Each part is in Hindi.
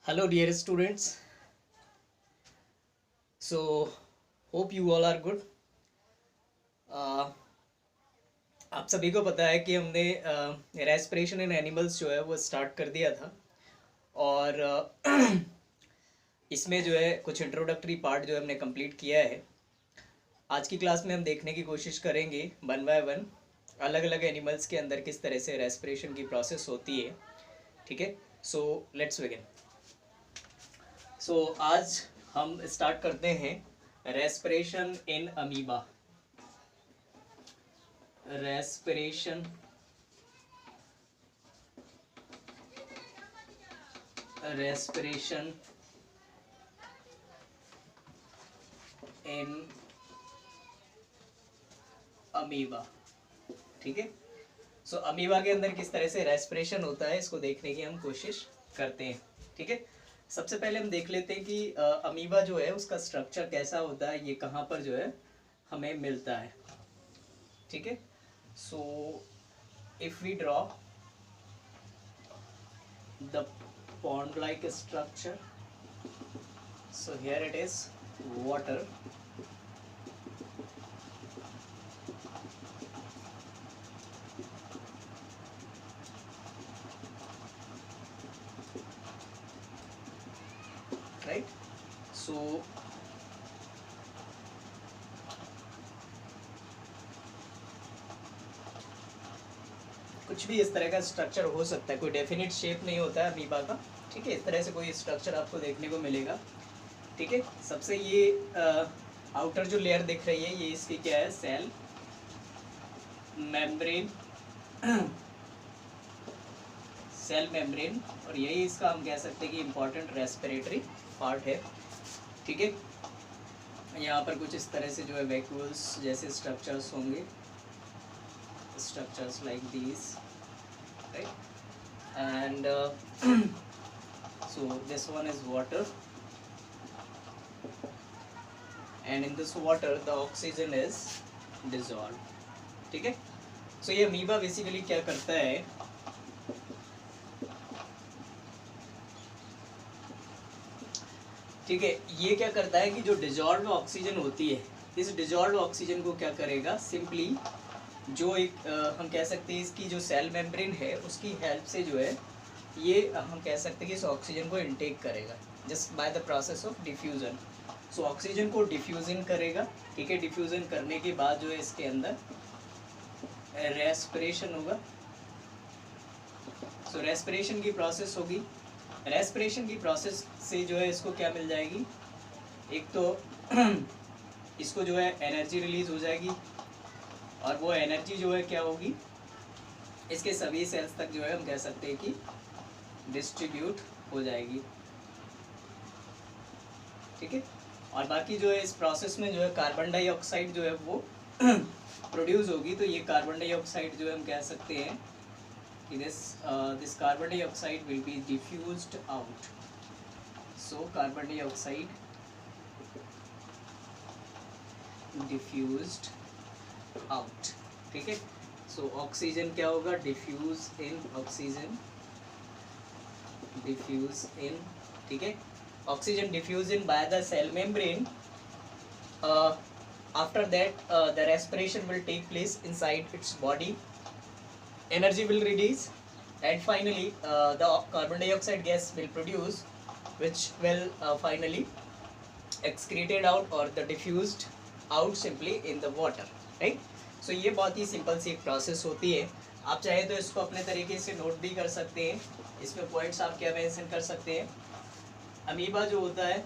Hello, dear students. So, hope you all are good. आप सभी को पता है कि हमने रेस्पिरेशन इन एनिमल्स जो है वो स्टार्ट कर दिया था और इसमें जो है कुछ इंट्रोडक्टरी पार्ट जो है हमने कंप्लीट किया है। आज की क्लास में हम देखने की कोशिश करेंगे वन बाय वन अलग अलग एनिमल्स के अंदर किस तरह से रेस्पिरेशन की प्रोसेस होती है। ठीक है, सो लेट्स बिगिन। सो आज हम स्टार्ट करते हैं respiration in amoeba. Respiration respiration in amoeba. ठीक है, सो अमीबा के अंदर किस तरह से रेस्पिरेशन होता है इसको देखने की हम कोशिश करते हैं। ठीक है, सबसे पहले हम देख लेते हैं कि अमीबा जो है उसका स्ट्रक्चर कैसा होता है, ये कहाँ पर जो है हमें मिलता है। ठीक है, so if we draw the pond like structure, so here it is water, right? So कुछ भी इस तरह का स्ट्रक्चर हो सकता है, कोई डेफिनेट शेप नहीं होता है अमीबा का। ठीक है, इस तरह से कोई स्ट्रक्चर आपको देखने को मिलेगा। ठीक है, सबसे ये आउटर जो लेयर दिख रही है ये इसकी क्या है, सेल मेम्ब्रेन सेल मेम्ब्रेन, और यही इसका हम कह सकते हैं कि इम्पॉर्टेंट रेस्पिरेटरी पार्ट है। ठीक है, यहाँ पर कुछ इस तरह से जो है वैक्यूल्स जैसे स्ट्रक्चर्स होंगे, structures like these, right? And so this one is water, and in this water the oxygen is dissolved. ठीक है, so ये अमीबा बेसिकली क्या करता है, ठीक है, ये क्या करता है कि जो डिजॉल्व ऑक्सीजन होती है, इस डिजॉल्व ऑक्सीजन को क्या करेगा, सिंपली जो एक हम कह सकते हैं इसकी जो सेल मेम्ब्रेन है उसकी हेल्प से जो है ये हम कह सकते हैं कि इस ऑक्सीजन को इनटेक करेगा just by the process of diffusion. So oxygen को डिफ्यूजन करेगा। ठीक है, डिफ्यूजन करने के बाद जो है इसके अंदर रेस्पिरेशन होगा। सो रेस्पिरेशन की प्रोसेस होगी। रेस्पिरेशन की प्रोसेस से जो है इसको क्या मिल जाएगी, एक तो इसको जो है एनर्जी रिलीज हो जाएगी, और वो एनर्जी जो है क्या होगी, इसके सभी सेल्स तक जो है हम कह सकते हैं कि डिस्ट्रीब्यूट हो जाएगी। ठीक है, और बाकी जो है इस प्रोसेस में जो है कार्बन डाइऑक्साइड जो है वो प्रोड्यूस होगी। तो ये कार्बन डाइऑक्साइड जो है हम कह सकते हैं कि this carbon dioxide will be diffused out. So carbon dioxide diffused out. ठीक है, सो ऑक्सीजन क्या होगा, diffuse in, oxygen diffuse in. ठीक है, oxygen diffuse in by the cell membrane. After that the respiration will take place inside its body, energy will release, and finally the carbon dioxide gas will produce, which will finally excreted out or the diffused out simply in the water, right? So ये बहुत ही सिंपल सी एक प्रोसेस होती है। आप चाहे तो इसको अपने तरीके से नोट भी कर सकते हैं, इसमें पॉइंट्स आप क्या मेंशन कर सकते हैं। अमीबा जो होता है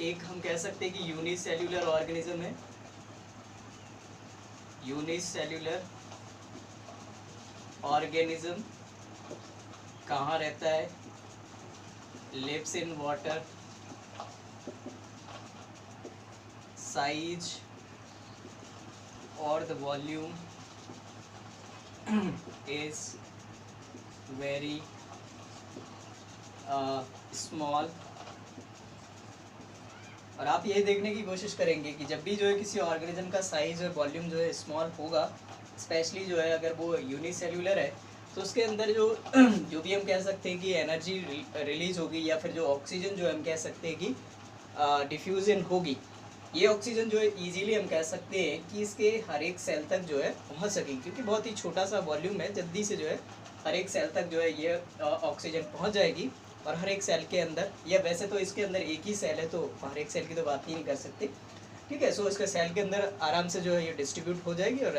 एक हम कह सकते हैं कि यूनिसेल्यूलर ऑर्गेनिज्म है। यूनिसेल्यूलर ऑर्गेनिज्म कहाँ रहता है, लिव्स इन वाटर, साइज और the volume is very small। और आप ये देखने की कोशिश करेंगे कि जब भी जो है किसी ऑर्गेनिज्म का साइज और वॉल्यूम जो है स्मॉल होगा, स्पेशली जो है अगर वो यूनिसेल्यूलर है, तो उसके अंदर जो जो भी हम कह सकते हैं कि एनर्जी रिलीज होगी, या फिर जो ऑक्सीजन जो हम कह सकते हैं कि डिफ्यूजन होगी, ये ऑक्सीजन जो है इजीली हम कह सकते हैं कि इसके हर एक सेल तक जो है पहुंच सकेगी, क्योंकि बहुत ही छोटा सा वॉल्यूम है, जल्दी से जो है हर एक सेल तक जो है ये ऑक्सीजन पहुंच जाएगी। और हर एक सेल के अंदर, या वैसे तो इसके अंदर एक ही सेल है तो हर एक सेल की तो बात ही नहीं कर सकते, ठीक है। सो इसके सेल के अंदर आराम से जो है ये डिस्ट्रीब्यूट हो जाएगी और